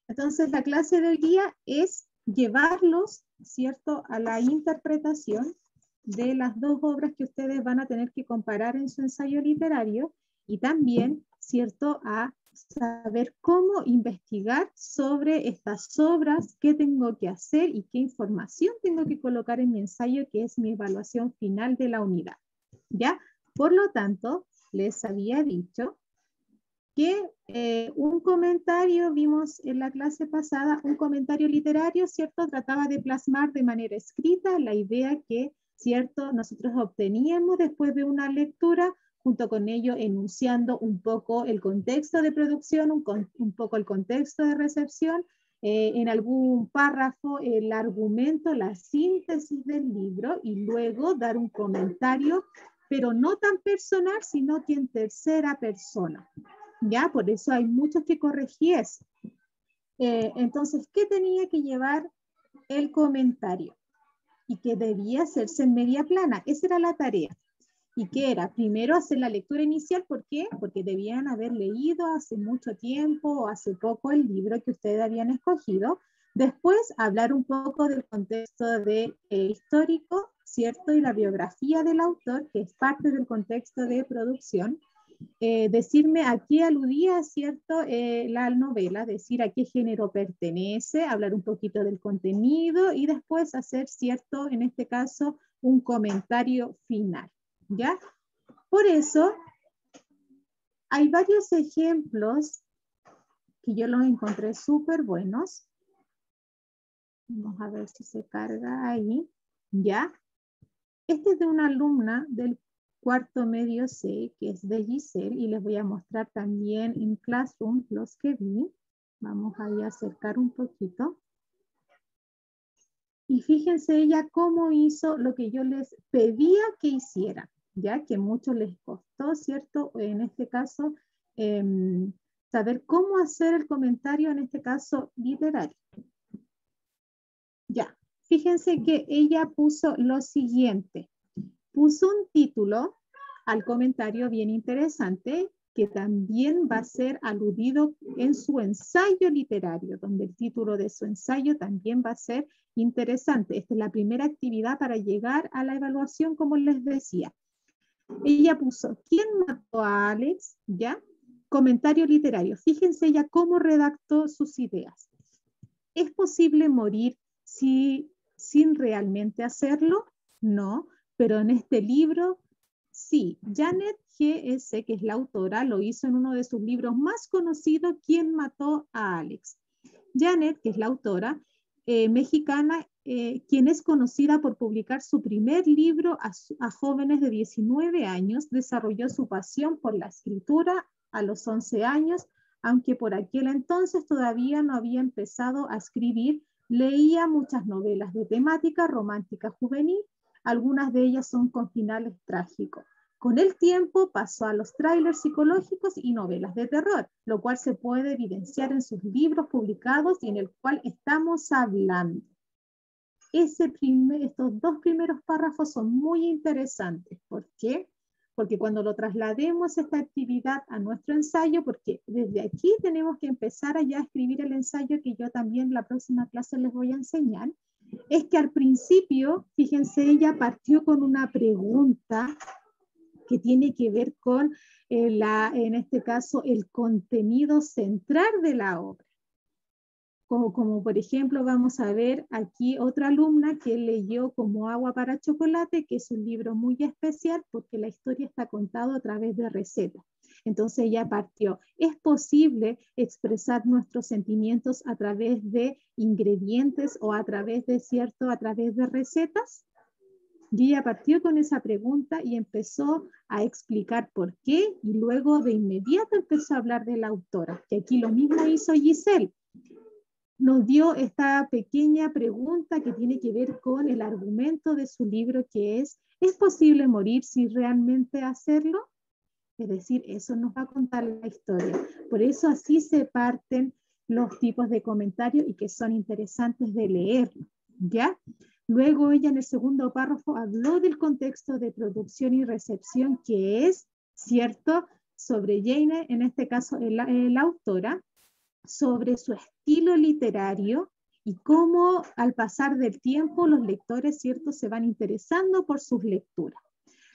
Entonces, la clase de hoy día es llevarlos, ¿cierto?, a la interpretación de las dos obras que ustedes van a tener que comparar en su ensayo literario y también, ¿cierto?, a saber cómo investigar sobre estas obras, qué tengo que hacer y qué información tengo que colocar en mi ensayo, que es mi evaluación final de la unidad. ¿Ya? Por lo tanto, les había dicho que un comentario, vimos en la clase pasada, un comentario literario, ¿cierto? Trataba de plasmar de manera escrita la idea que, ¿cierto?, nosotros obteníamos después de una lectura, junto con ello enunciando un poco el contexto de producción, un poco el contexto de recepción, en algún párrafo el argumento, la síntesis del libro y luego dar un comentario, pero no tan personal, sino que en tercera persona. ¿Ya? Por eso hay muchos que corregí eso. Entonces, ¿qué tenía que llevar el comentario? Y que debía hacerse en media plana. Esa era la tarea. ¿Y qué era? Primero hacer la lectura inicial. ¿Por qué? Porque debían haber leído hace mucho tiempo o hace poco el libro que ustedes habían escogido. Después, hablar un poco del contexto histórico, ¿cierto? Y la biografía del autor, que es parte del contexto de producción. Decirme a qué aludía, ¿cierto?, la novela, decir a qué género pertenece, hablar un poquito del contenido y después hacer, ¿cierto?, en este caso, un comentario final, ¿ya? Por eso, hay varios ejemplos que yo los encontré súper buenos. Vamos a ver si se carga ahí, ¿ya? Este es de una alumna del cuarto medio C, que es de Giselle, y les voy a mostrar también en Classroom los que vi. Vamos ahí a acercar un poquito. Y fíjense ella cómo hizo lo que yo les pedía que hiciera, ya que mucho les costó, ¿cierto? En este caso, saber cómo hacer el comentario, en este caso, literario. Ya, fíjense que ella puso lo siguiente. Puso un título al comentario bien interesante que también va a ser aludido en su ensayo literario, donde el título de su ensayo también va a ser interesante. Esta es la primera actividad para llegar a la evaluación, como les decía. Ella puso, ¿quién mató a Alex? ¿Ya? Comentario literario. Fíjense ella cómo redactó sus ideas. ¿Es posible morir sin realmente hacerlo? No, pero en este libro, sí. Janet G.S., que es la autora, lo hizo en uno de sus libros más conocidos, ¿Quién mató a Alex? Janet, que es la autora mexicana, quien es conocida por publicar su primer libro a jóvenes de 19 años, desarrolló su pasión por la escritura a los 11 años, aunque por aquel entonces todavía no había empezado a escribir. Leía muchas novelas de temática romántica juvenil, algunas de ellas son con finales trágicos. Con el tiempo pasó a los thrillers psicológicos y novelas de terror, lo cual se puede evidenciar en sus libros publicados y en el cual estamos hablando. Estos dos primeros párrafos son muy interesantes. ¿Por qué? Porque cuando lo traslademos esta actividad a nuestro ensayo, porque desde aquí tenemos que empezar a ya escribir el ensayo que yo también en la próxima clase les voy a enseñar, es que al principio, fíjense, ella partió con una pregunta que tiene que ver con, en este caso, el contenido central de la obra. Como por ejemplo vamos a ver aquí otra alumna que leyó Como agua para chocolate, que es un libro muy especial porque la historia está contada a través de recetas. Entonces ella partió. ¿Es posible expresar nuestros sentimientos a través de ingredientes o a través de recetas? Y ella partió con esa pregunta y empezó a explicar por qué y luego de inmediato empezó a hablar de la autora, que aquí lo mismo hizo Giselle. Nos dio esta pequeña pregunta que tiene que ver con el argumento de su libro, que ¿es posible morir sin realmente hacerlo? Es decir, eso nos va a contar la historia. Por eso así se parten los tipos de comentarios y que son interesantes de leer, ¿ya? Luego ella en el segundo párrafo habló del contexto de producción y recepción, que es, ¿cierto?, sobre Jane, en este caso la autora, sobre su estilo literario y cómo al pasar del tiempo los lectores, ¿cierto?, se van interesando por sus lecturas.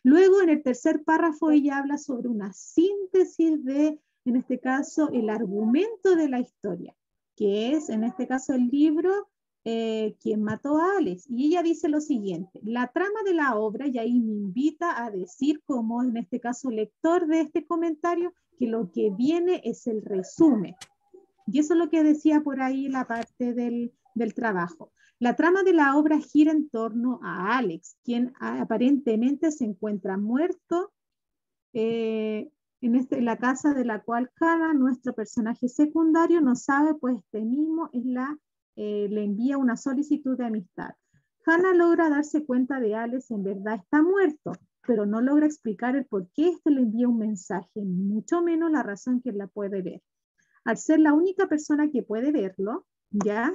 Luego, en el tercer párrafo, ella habla sobre una síntesis de, en este caso, el argumento de la historia, que es, en este caso, el libro ¿Quién mató a Alex? Y ella dice lo siguiente: la trama de la obra, y ahí me invita a decir, como en este caso lector de este comentario, que lo que viene es el resumen. Y eso es lo que decía por ahí la parte del trabajo. La trama de la obra gira en torno a Alex, quien aparentemente se encuentra muerto en la casa de la cual Hannah, nuestro personaje secundario, no sabe, pues este mismo le envía una solicitud de amistad. Hannah logra darse cuenta de Alex en verdad está muerto, pero no logra explicar el por qué este le envía un mensaje, mucho menos la razón que la puede ver. Al ser la única persona que puede verlo, ¿ya?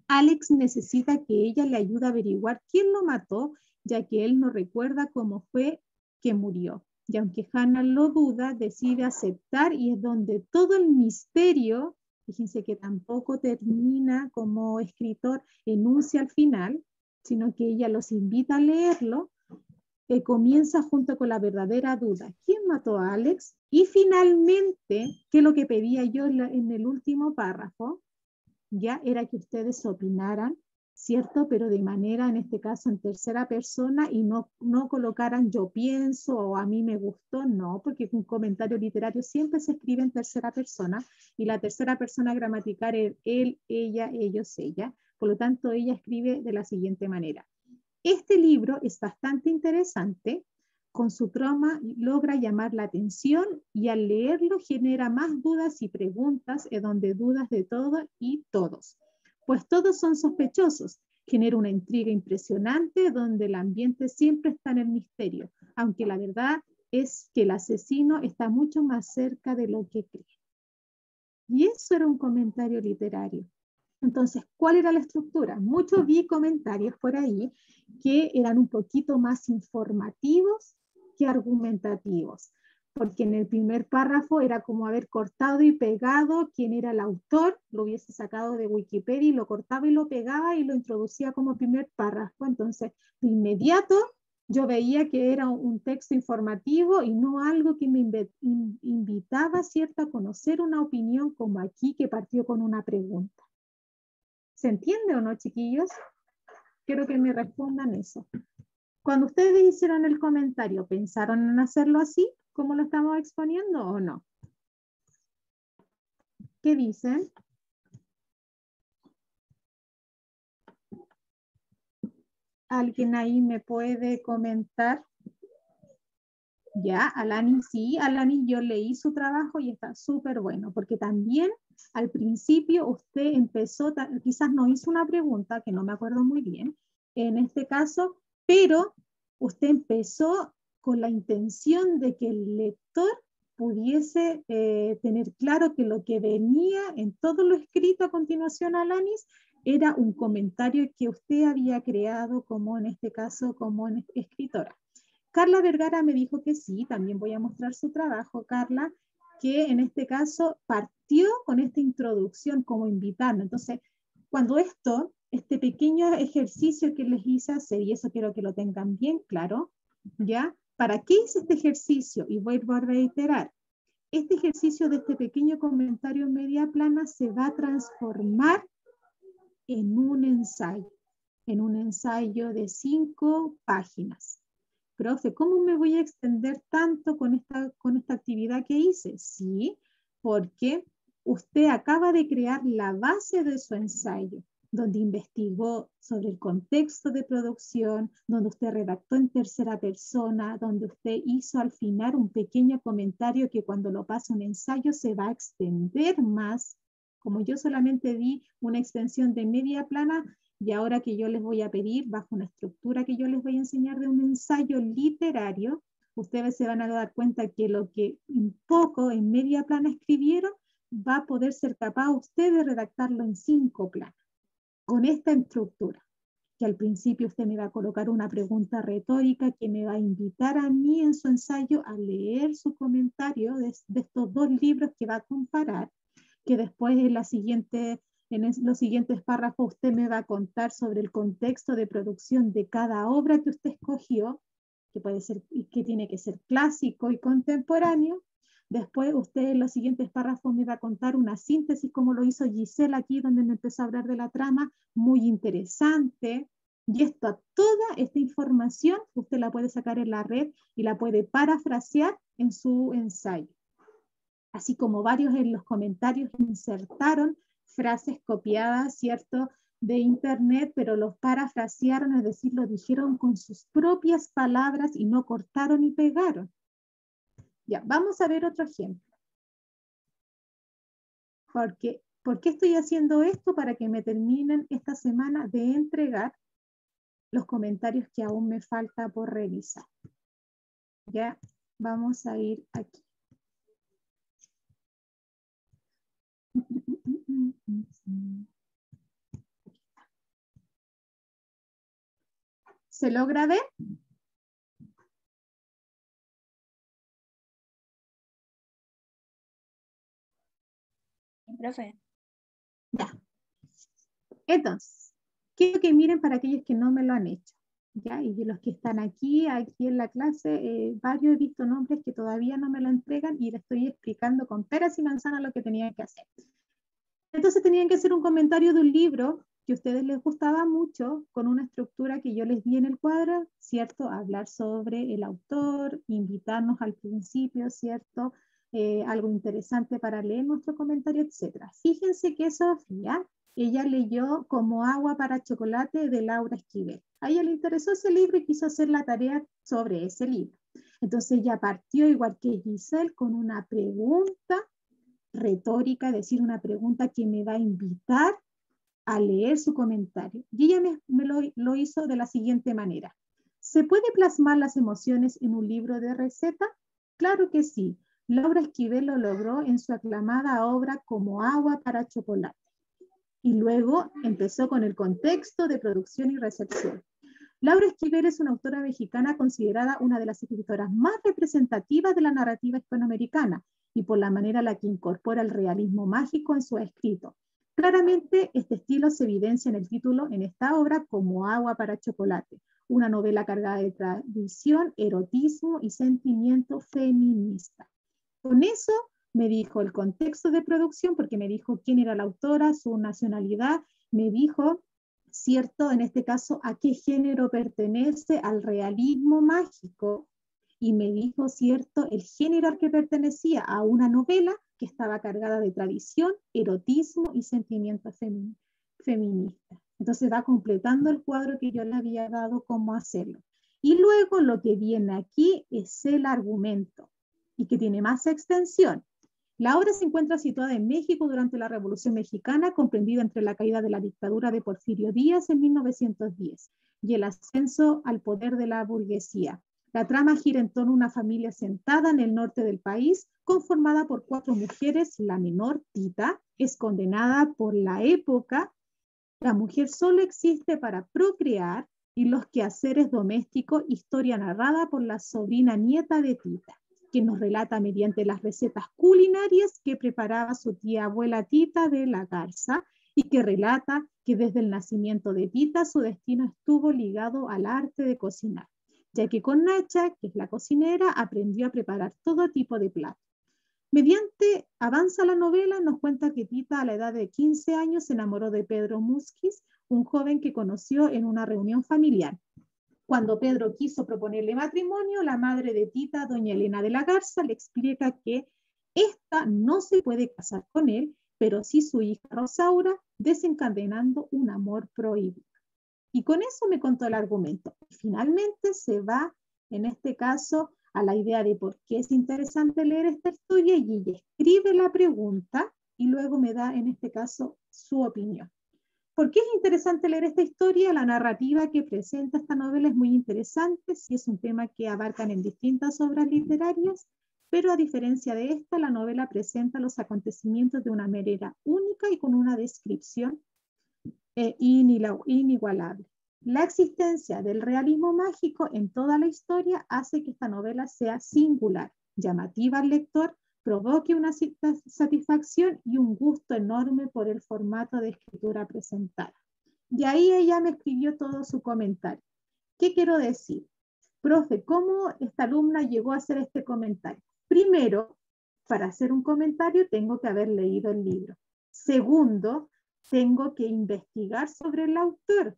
Alex necesita que ella le ayude a averiguar quién lo mató, ya que él no recuerda cómo fue que murió. Y aunque Hannah lo duda, decide aceptar y es donde todo el misterio, fíjense que tampoco termina como escritor, enuncia al final, sino que ella los invita a leerlo, comienza junto con la verdadera duda. ¿Quién mató a Alex? Y finalmente, que es lo que pedía yo en el último párrafo, ya era que ustedes opinaran, ¿cierto? Pero de manera, en este caso, en tercera persona y no colocaran yo pienso o a mí me gustó, no, porque un comentario literario siempre se escribe en tercera persona y la tercera persona gramatical es él, ella, ellos, ella. Por lo tanto, ella escribe de la siguiente manera. Este libro es bastante interesante, con su trama logra llamar la atención y al leerlo genera más dudas y preguntas, donde dudas de todo y todos. Pues todos son sospechosos, genera una intriga impresionante donde el ambiente siempre está en el misterio, aunque la verdad es que el asesino está mucho más cerca de lo que cree. Y eso era un comentario literario. Entonces, ¿cuál era la estructura? Muchos vi comentarios por ahí que eran un poquito más informativos que argumentativos, porque en el primer párrafo era como haber cortado y pegado quién era el autor, lo hubiese sacado de Wikipedia y lo cortaba y lo pegaba y lo introducía como primer párrafo. Entonces, de inmediato yo veía que era un texto informativo y no algo que me invitaba, ¿cierto?, a conocer una opinión como aquí que partió con una pregunta. ¿Se entiende o no, chiquillos? Quiero que me respondan eso. Cuando ustedes hicieron el comentario, ¿pensaron en hacerlo así, como lo estamos exponiendo o no? ¿Qué dicen? ¿Alguien ahí me puede comentar? Ya, Alani sí, Alani yo leí su trabajo y está súper bueno, porque también al principio usted empezó, quizás no hizo una pregunta, que no me acuerdo muy bien, en este caso, pero usted empezó con la intención de que el lector pudiese tener claro que lo que venía en todo lo escrito a continuación, Alanis, era un comentario que usted había creado como en este caso, como escritora. Carla Vergara me dijo que sí, también voy a mostrar su trabajo, Carla, que en este caso partió con esta introducción como invitando. Entonces, cuando este pequeño ejercicio que les hice hacer, y eso quiero que lo tengan bien claro, ¿ya? ¿Para qué hice este ejercicio? Y voy a reiterar. Este ejercicio de este pequeño comentario en media plana se va a transformar en un ensayo de 5 páginas. Profe, ¿cómo me voy a extender tanto con esta actividad que hice? Sí, porque usted acaba de crear la base de su ensayo, donde investigó sobre el contexto de producción, donde usted redactó en tercera persona, donde usted hizo al final un pequeño comentario que cuando lo pasa un ensayo se va a extender más. Como yo solamente di una extensión de media plana, y ahora que yo les voy a pedir, bajo una estructura que yo les voy a enseñar de un ensayo literario, ustedes se van a dar cuenta que lo que en media plana escribieron, va a poder ser capaz usted de redactarlo en 5 planas, con esta estructura. Que al principio usted me va a colocar una pregunta retórica que me va a invitar a mí en su ensayo a leer su comentario de estos 2 libros que va a comparar. que después en los siguientes párrafos usted me va a contar sobre el contexto de producción de cada obra que usted escogió, que puede ser, que tiene que ser clásico y contemporáneo. Después usted en los siguientes párrafos me va a contar una síntesis, como lo hizo Giselle aquí, donde me empezó a hablar de la trama, muy interesante. Y toda esta información usted la puede sacar en la red y la puede parafrasear en su ensayo. Así como varios en los comentarios insertaron frases copiadas, ¿cierto?, de internet, pero los parafrasearon, es decir, lo dijeron con sus propias palabras y no cortaron y pegaron. Ya, vamos a ver otro ejemplo. ¿Por qué estoy haciendo esto? Para que me terminen esta semana de entregar los comentarios que aún me falta por revisar. Ya, vamos a ir aquí. ¿Se logra ver? Profe. Ya. Entonces, quiero que miren para aquellos que no me lo han hecho. ¿Ya? Y de los que están aquí en la clase, varios he visto nombres que todavía no me lo entregan y les estoy explicando con peras y manzanas lo que tenían que hacer. Entonces tenían que hacer un comentario de un libro que a ustedes les gustaba mucho, con una estructura que yo les di en el cuadro, ¿cierto? Hablar sobre el autor, invitarnos al principio, ¿cierto? Algo interesante para leer nuestro comentario, etc. Fíjense que Sofía, ella leyó Como agua para chocolate de Laura Esquivel. A ella le interesó ese libro y quiso hacer la tarea sobre ese libro. Entonces ella partió, igual que Giselle, con una pregunta retórica, es decir, una pregunta que me va a invitar a leer su comentario. Y ella me lo hizo de la siguiente manera. ¿Se puede plasmar las emociones en un libro de receta? Claro que sí. Laura Esquivel lo logró en su aclamada obra Como agua para chocolate. Y luego empezó con el contexto de producción y recepción. Laura Esquivel es una autora mexicana considerada una de las escritoras más representativas de la narrativa hispanoamericana y por la manera en la que incorpora el realismo mágico en su escrito. Claramente, este estilo se evidencia en el título en esta obra Como agua para chocolate, una novela cargada de tradición, erotismo y sentimiento feminista. Con eso me dijo el contexto de producción, porque me dijo quién era la autora, su nacionalidad, me dijo, ¿cierto? En este caso, a qué género pertenece, al realismo mágico, y me dijo, ¿cierto?, el género al que pertenecía, a una novela que estaba cargada de tradición, erotismo y sentimiento feminista. Entonces va completando el cuadro que yo le había dado cómo hacerlo. Y luego lo que viene aquí es el argumento, y que tiene más extensión. La obra se encuentra situada en México durante la Revolución Mexicana, comprendida entre la caída de la dictadura de Porfirio Díaz en 1910 y el ascenso al poder de la burguesía. La trama gira en torno a una familia sentada en el norte del país, conformada por 4 mujeres. La menor, Tita, es condenada por la época. La mujer solo existe para procrear y los quehaceres domésticos, historia narrada por la sobrina nieta de Tita, que nos relata mediante las recetas culinarias que preparaba su tía abuela Tita de la Garza y que relata que desde el nacimiento de Tita su destino estuvo ligado al arte de cocinar, ya que con Nacha, que es la cocinera, aprendió a preparar todo tipo de platos. Mediante avanza la novela, nos cuenta que Tita a la edad de 15 años se enamoró de Pedro Musquiz, un joven que conoció en una reunión familiar. Cuando Pedro quiso proponerle matrimonio, la madre de Tita, doña Elena de la Garza, le explica que esta no se puede casar con él, pero sí su hija Rosaura, desencadenando un amor prohibido. Y con eso me contó el argumento. Finalmente se va, en este caso, a la idea de por qué es interesante leer esta historia y ella escribe la pregunta y luego me da, en este caso, su opinión. ¿Por qué es interesante leer esta historia? La narrativa que presenta esta novela es muy interesante, sí es un tema que abarcan en distintas obras literarias, pero a diferencia de esta, la novela presenta los acontecimientos de una manera única y con una descripción inigualable. La existencia del realismo mágico en toda la historia hace que esta novela sea singular, llamativa al lector, provoque una satisfacción y un gusto enorme por el formato de escritura presentada. Y ahí ella me escribió todo su comentario. ¿Qué quiero decir? Profe, ¿cómo esta alumna llegó a hacer este comentario? Primero, para hacer un comentario tengo que haber leído el libro. Segundo, tengo que investigar sobre el autor.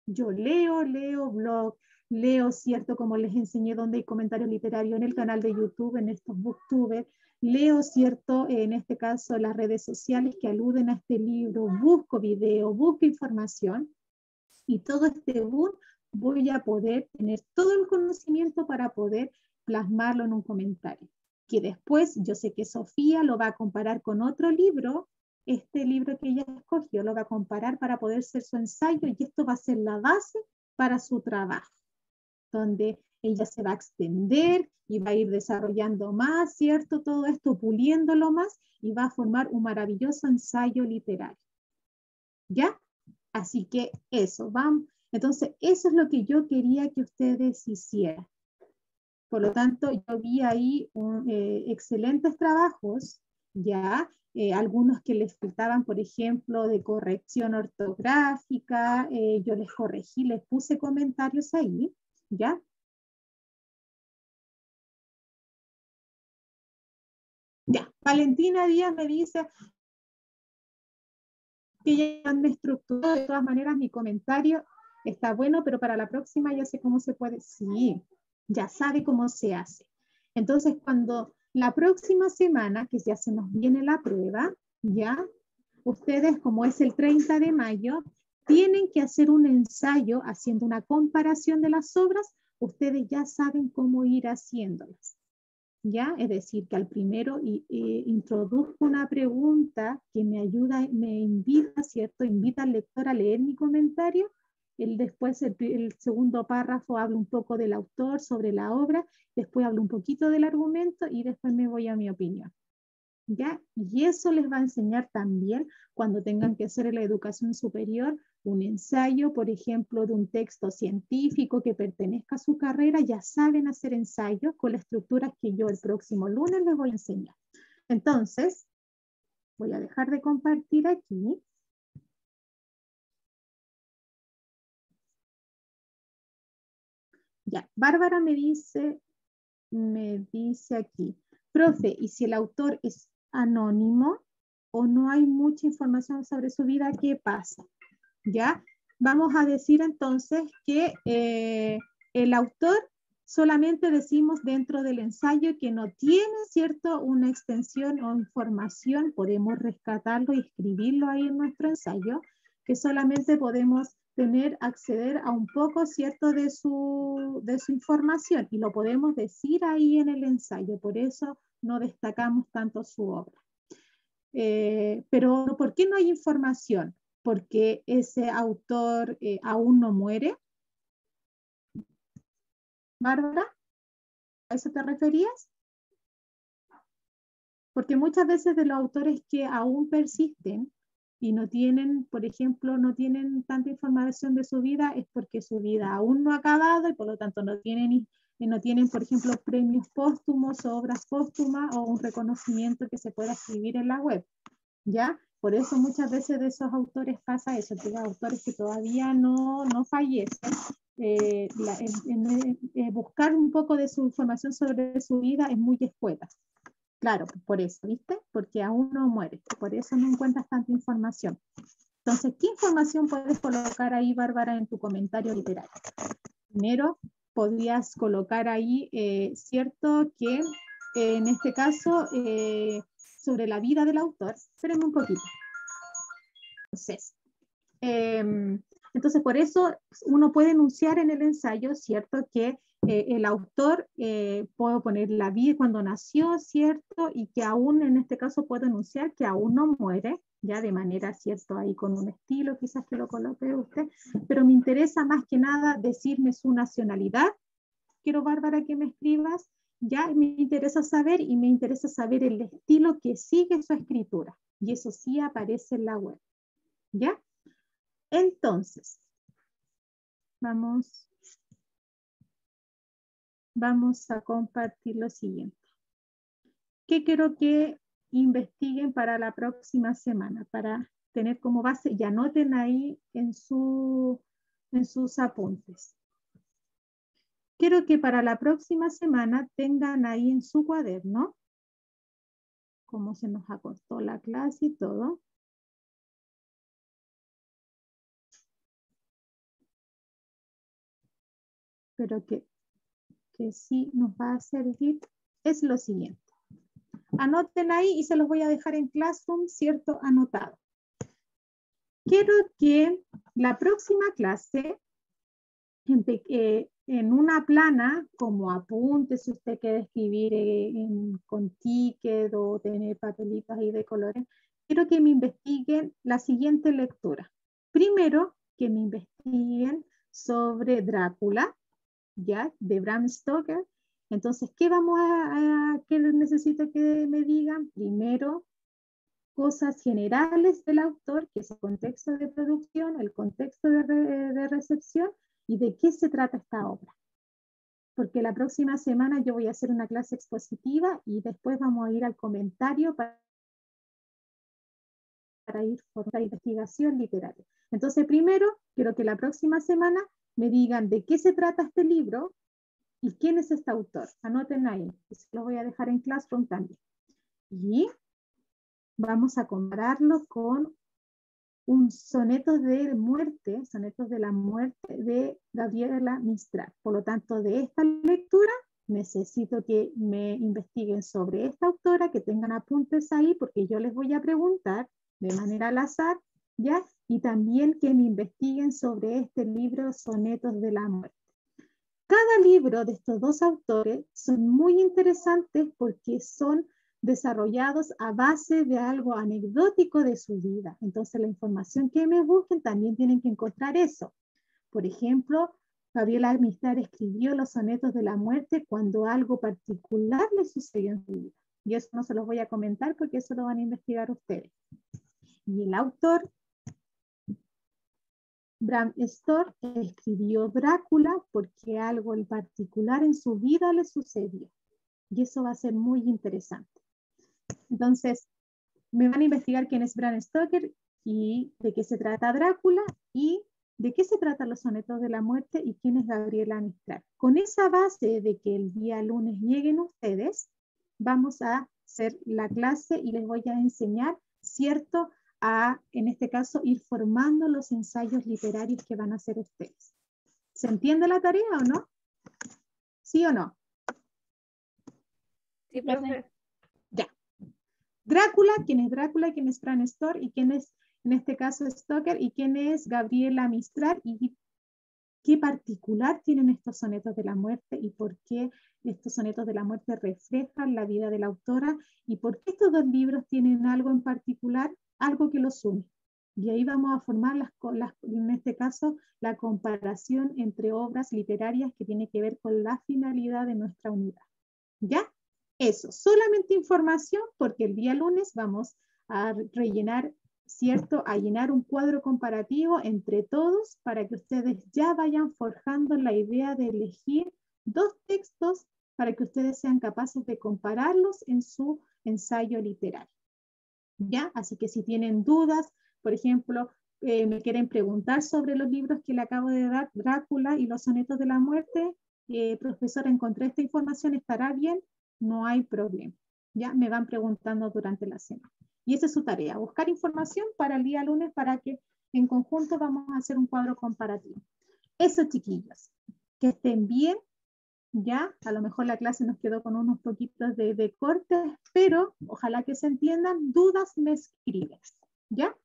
Yo leo blog, leo, ¿cierto? Como les enseñé donde hay comentarios literarios en el canal de YouTube, en estos booktubers, leo, ¿cierto? En este caso las redes sociales que aluden a este libro, busco video, busco información y todo este boom voy a poder tener todo el conocimiento para poder plasmarlo en un comentario. Que después yo sé que Sofía lo va a comparar con otro libro, este libro que ella escogió, lo va a comparar para poder hacer su ensayo y esto va a ser la base para su trabajo, donde ella se va a extender y va a ir desarrollando más, ¿cierto? Todo esto, puliéndolo más y va a formar un maravilloso ensayo literario. ¿Ya? Así que eso, vamos. Entonces, eso es lo que yo quería que ustedes hicieran. Por lo tanto, yo vi ahí excelentes trabajos, ya, algunos que les faltaban, por ejemplo, de corrección ortográfica, yo les corregí, les puse comentarios ahí, ¿ya? Ya, Valentina Díaz me dice que ya me estructuró, de todas maneras mi comentario está bueno, pero para la próxima ya sé cómo se puede, sí, ya sabe cómo se hace. Entonces, cuando la próxima semana, que ya se nos viene la prueba, ya, ustedes, como es el 30 de mayo, tienen que hacer un ensayo haciendo una comparación de las obras, ustedes ya saben cómo ir haciéndolas. ¿Ya? Es decir, que al primero introduzco una pregunta que me ayuda, me invita, ¿cierto? Invita al lector a leer mi comentario. Después, el segundo párrafo habla un poco del autor, sobre la obra, después hablo un poquito del argumento y después me voy a mi opinión. ¿Ya? Y eso les va a enseñar también cuando tengan que hacer en la educación superior un ensayo, por ejemplo, de un texto científico que pertenezca a su carrera, ya saben hacer ensayos con las estructuras que yo el próximo lunes les voy a enseñar. Entonces, voy a dejar de compartir aquí. Ya, Bárbara me dice aquí, profe, ¿y si el autor es anónimo o no hay mucha información sobre su vida, qué pasa? ¿Ya? Vamos a decir entonces que el autor solamente decimos dentro del ensayo que no tiene, ¿cierto?, una extensión o información, podemos rescatarlo y escribirlo ahí en nuestro ensayo, que solamente podemos acceder a un poco, ¿cierto?, de su información y lo podemos decir ahí en el ensayo, por eso no destacamos tanto su obra. Pero ¿por qué no hay información? Porque ese autor aún no muere. Bárbara, ¿a eso te referías? Porque muchas veces de los autores que aún persisten y no tienen, por ejemplo, no tienen tanta información de su vida, es porque su vida aún no ha acabado y por lo tanto no tienen, por ejemplo, premios póstumos o obras póstumas o un reconocimiento que se pueda escribir en la web. ¿Ya? Por eso muchas veces de esos autores pasa eso, que los autores que todavía no fallecen, buscar un poco de su información sobre su vida es muy escueta. Claro, por eso, ¿viste? Porque aún no muere, por eso no encuentras tanta información. Entonces, ¿qué información puedes colocar ahí, Bárbara, en tu comentario literario? Primero, podrías colocar ahí, cierto, que en este caso, sobre la vida del autor. Espérenme un poquito. Entonces, por eso uno puede enunciar en el ensayo, ¿cierto? Que el autor, puedo poner la vida cuando nació, ¿cierto? Y que aún en este caso puedo enunciar que aún no muere, ya de manera, ¿cierto? Ahí con un estilo, quizás que lo coloque usted, pero me interesa más que nada decirme su nacionalidad. Quiero, Bárbara, que me escribas, ya me interesa saber y me interesa saber el estilo que sigue su escritura. Y eso sí aparece en la web, ¿ya? Entonces, vamos a compartir lo siguiente. ¿qué quiero que investiguen para la próxima semana? Para tener como base y anoten ahí en sus apuntes. Quiero que para la próxima semana tengan ahí en su cuaderno cómo se nos acostó la clase y todo. Pero que sí nos va a servir es lo siguiente. Anoten ahí y se los voy a dejar en Classroom, ¿cierto? Anotado. Quiero que la próxima clase, en una plana, como apunte, si usted quiere escribir con ticket o tener papelitos ahí de colores, quiero que me investiguen la siguiente lectura. Primero, que me investiguen sobre Drácula, ¿ya? De Bram Stoker. Entonces, ¿qué necesito que me digan? Primero, cosas generales del autor, que es el contexto de producción, el contexto de recepción y de qué se trata esta obra. Porque la próxima semana yo voy a hacer una clase expositiva y después vamos a ir al comentario para ir por la investigación literaria. Entonces, primero, quiero que la próxima semana me digan de qué se trata este libro y quién es este autor. Anoten ahí, se lo voy a dejar en Classroom también. Y vamos a compararlo con un soneto de muerte, sonetos de la muerte de Gabriela Mistral. Por lo tanto, de esta lectura necesito que me investiguen sobre esta autora, que tengan apuntes ahí, porque yo les voy a preguntar de manera al azar, ¿ya? Y también que me investiguen sobre este libro, Sonetos de la Muerte. Cada libro de estos dos autores son muy interesantes porque son desarrollados a base de algo anecdótico de su vida. Entonces, la información que me busquen también tienen que encontrar eso. Por ejemplo, Gabriela Mistral escribió los sonetos de la muerte cuando algo particular le sucedió en su vida. Y eso no se los voy a comentar porque eso lo van a investigar ustedes. Y el autor, Bram Stoker, escribió Drácula porque algo en particular en su vida le sucedió. Y eso va a ser muy interesante. Entonces, me van a investigar quién es Bram Stoker y de qué se trata Drácula y de qué se tratan los sonetos de la muerte y quién es Gabriela Mistral. Con esa base de que el día lunes lleguen ustedes, vamos a hacer la clase y les voy a enseñar, ¿cierto?, a, en este caso, ir formando los ensayos literarios que van a hacer ustedes. ¿Se entiende la tarea o no? ¿Sí o no? Sí, profe. Ya. Drácula, quién es Bram Stoker y quién es, en este caso, Stoker y quién es Gabriela Mistral y qué particular tienen estos sonetos de la muerte y por qué estos sonetos de la muerte reflejan la vida de la autora y por qué estos dos libros tienen algo en particular, algo que los une. Y ahí vamos a formar, en este caso, la comparación entre obras literarias que tiene que ver con la finalidad de nuestra unidad. ¿Ya? Eso, solamente información porque el día lunes vamos a rellenar, ¿cierto? A llenar un cuadro comparativo entre todos para que ustedes ya vayan forjando la idea de elegir dos textos para que ustedes sean capaces de compararlos en su ensayo literario. ¿Ya? Así que si tienen dudas, por ejemplo, me quieren preguntar sobre los libros que le acabo de dar, Drácula y los sonetos de la muerte, profesora, encontré esta información, ¿estará bien? No hay problema. Ya me van preguntando durante la semana. Y esa es su tarea, buscar información para el día lunes para que en conjunto vamos a hacer un cuadro comparativo. Eso, chiquillos. Que estén bien. Ya, a lo mejor la clase nos quedó con unos poquitos de cortes, pero ojalá que se entiendan. Dudas me escribes. ¿Ya?